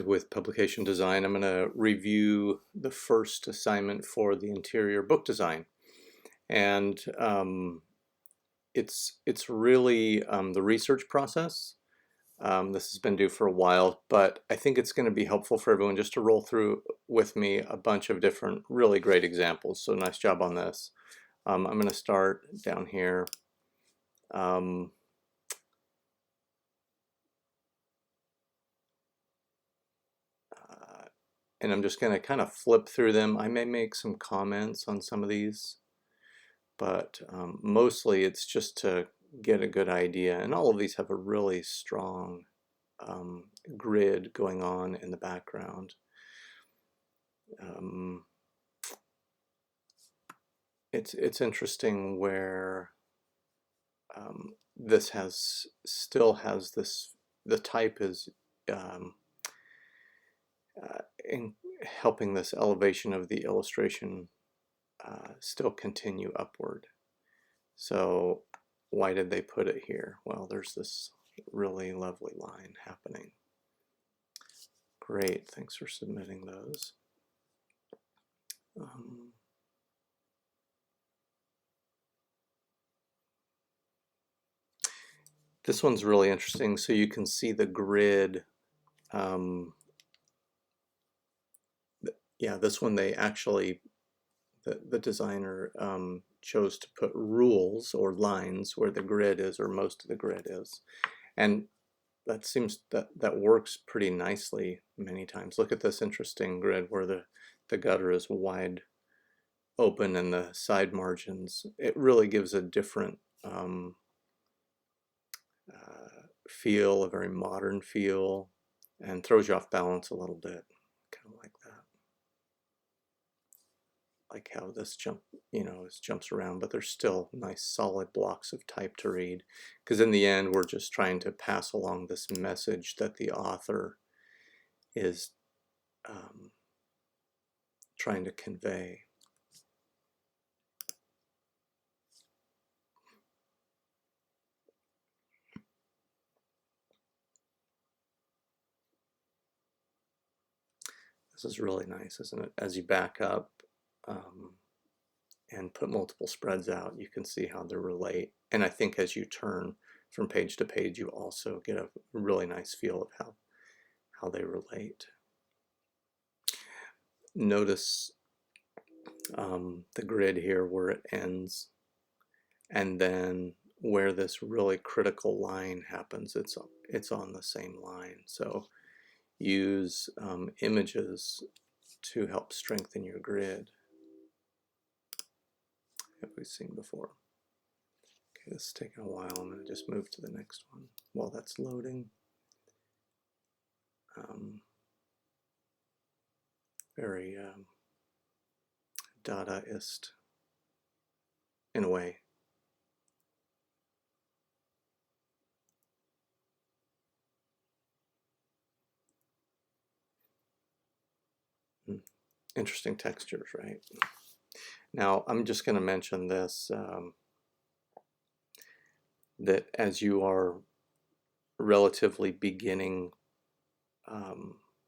With publication design, I'm going to review the first assignment for the interior book design, and it's really the research process. This has been due for a while, but I think it's going to be helpful for everyone just to roll through with me a bunch of different really great examples. So nice job on this. I'm going to start down here. And I'm just going to kind of flip through them. I may make some comments on some of these, but mostly it's just to get a good idea. And all of these have a really strong grid going on in the background. It's interesting where this still has this, the type is in helping this elevation of the illustration still continue upward. So why did they put it here? Well, there's this really lovely line happening. Great, thanks for submitting those. This one's really interesting. So you can see the grid. Yeah, this one they actually, the designer chose to put rules or lines where the grid is, or most of the grid is. And that seems that works pretty nicely many times. Look at this interesting grid where the gutter is wide open and the side margins. It really gives a different feel, a very modern feel, and throws you off balance a little bit. Kind of like that. Like how this jumps around, but there's still nice solid blocks of type to read, because in the end we're just trying to pass along this message that the author is trying to convey. This is really nice, isn't it? As you back up and put multiple spreads out, you can see how they relate. And I think as you turn from page to page, you also get a really nice feel of how they relate. Notice the grid here where it ends, and then where this really critical line happens, it's on the same line. So use images to help strengthen your grid. Have we seen before? Okay, this is taking a while. I'm going to just move to the next one while that's loading. Very Dadaist in a way. Interesting textures, right? Now, I'm just going to mention this, that as you are relatively beginning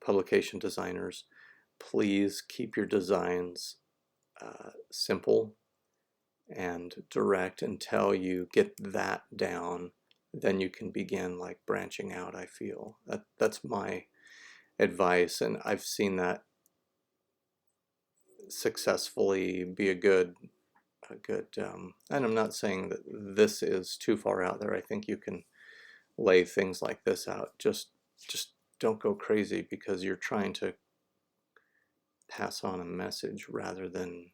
publication designers, please keep your designs simple and direct until you get that down. Then you can begin like branching out, I feel. That's my advice, and I've seen that successfully be a good and I'm not saying that this is too far out there. I think you can lay things like this out. Just don't go crazy, because you're trying to pass on a message rather than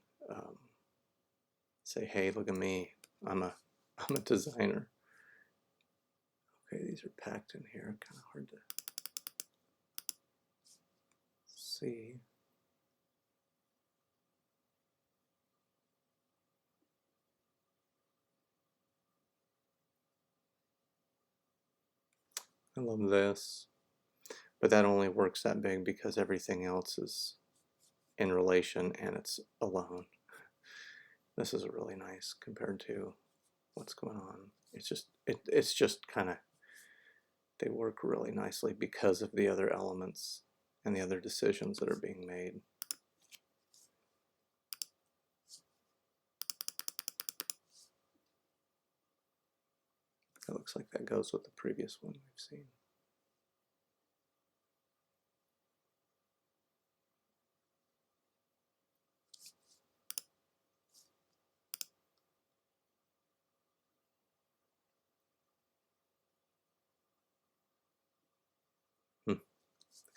say, hey, look at me, I'm a designer. Okay, these are packed in here, kind of hard to see. I love this, but that only works that big because everything else is in relation and it's alone. This is really nice compared to what's going on. It's just kind of, they work really nicely because of the other elements and the other decisions that are being made. It looks like that goes with the previous one we've seen. Look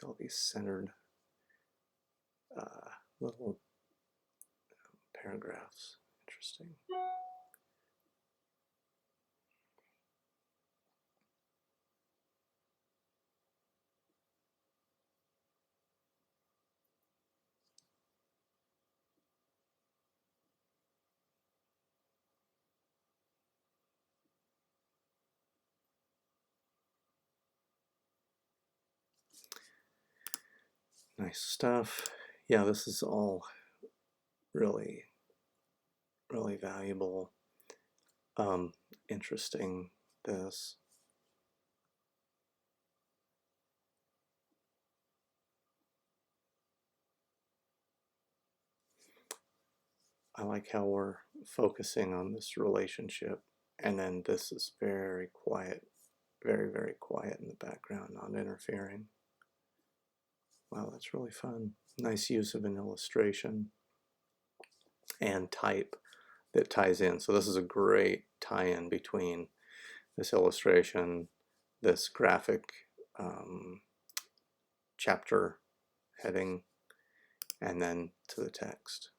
at all these centered little paragraphs. Interesting. Nice stuff. Yeah, this is all really, really valuable. Interesting, this. I like how we're focusing on this relationship, and then this is very quiet, very, very quiet in the background, not interfering. Wow, that's really fun. Nice use of an illustration and type that ties in. So this is a great tie-in between this illustration, this graphic chapter heading, and then to the text.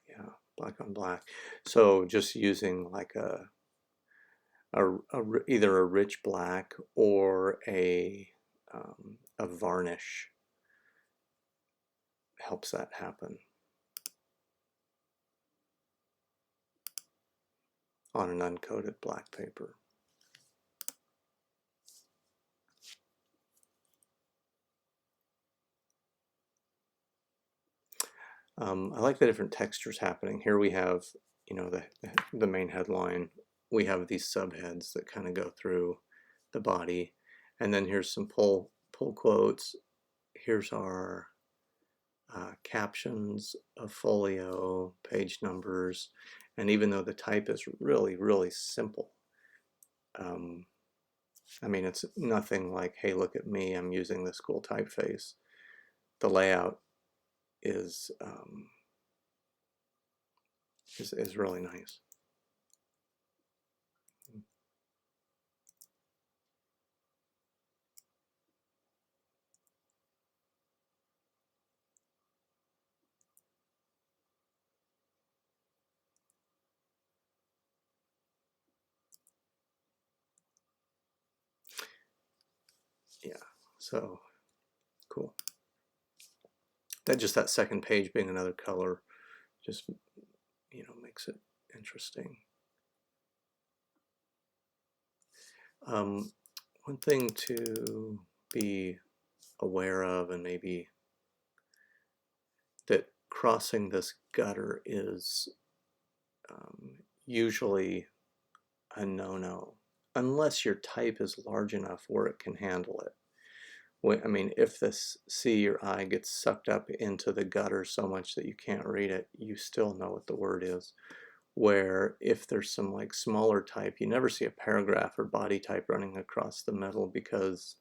Yeah, black on black. So just using like either a rich black or a varnish helps that happen on an uncoated black paper. I like the different textures happening. Here we have, you know, the main headline. We have these subheads that kind of go through the body, and then here's some pull quotes. Here's our captions, a folio, page numbers, and even though the type is really, really simple, I mean, it's nothing like, hey, look at me, I'm using this cool typeface. The layout is really nice. Yeah, so cool. That second page being another color just, you know, makes it interesting. One thing to be aware of, and maybe that crossing this gutter is usually a no-no, unless your type is large enough where it can handle it. I mean, if this C or I gets sucked up into the gutter so much that you can't read it, you still know what the word is. Where if there's some like smaller type, you never see a paragraph or body type running across the middle because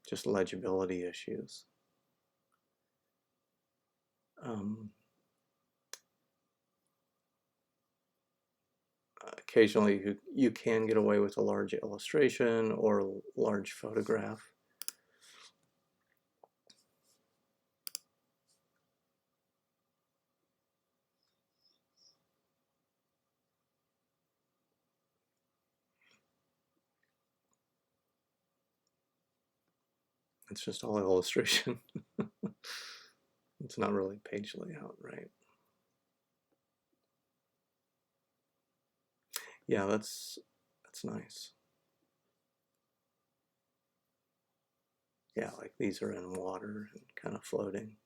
just legibility issues. Occasionally you can get away with a large illustration or a large photograph. It's just all illustration. It's not really page layout, right? Yeah, that's nice. Yeah, like these are in water and kind of floating.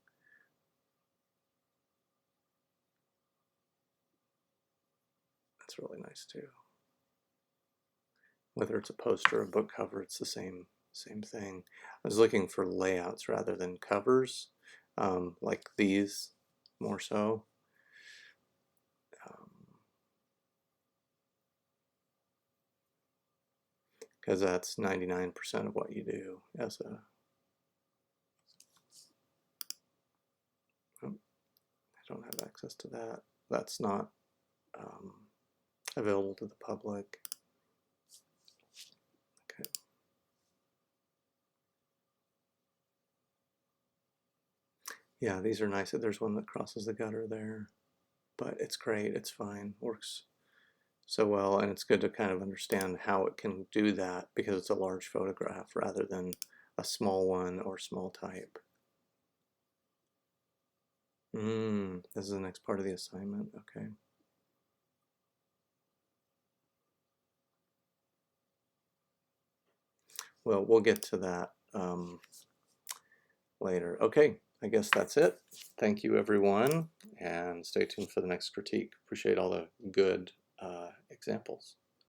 That's really nice too. Whether it's a poster or a book cover, it's the same thing. I was looking for layouts rather than covers, like these more so. Because that's 99% of what you do as a, oh, I don't have access to that. That's not available to the public. Okay. Yeah, these are nice. There's one that crosses the gutter there, but it's great. It's fine. Works so well, and it's good to kind of understand how it can do that because it's a large photograph rather than a small one or small type. This is the next part of the assignment. Okay. Well, we'll get to that later. Okay, I guess that's it. Thank you, everyone, and stay tuned for the next critique. Appreciate all the good examples.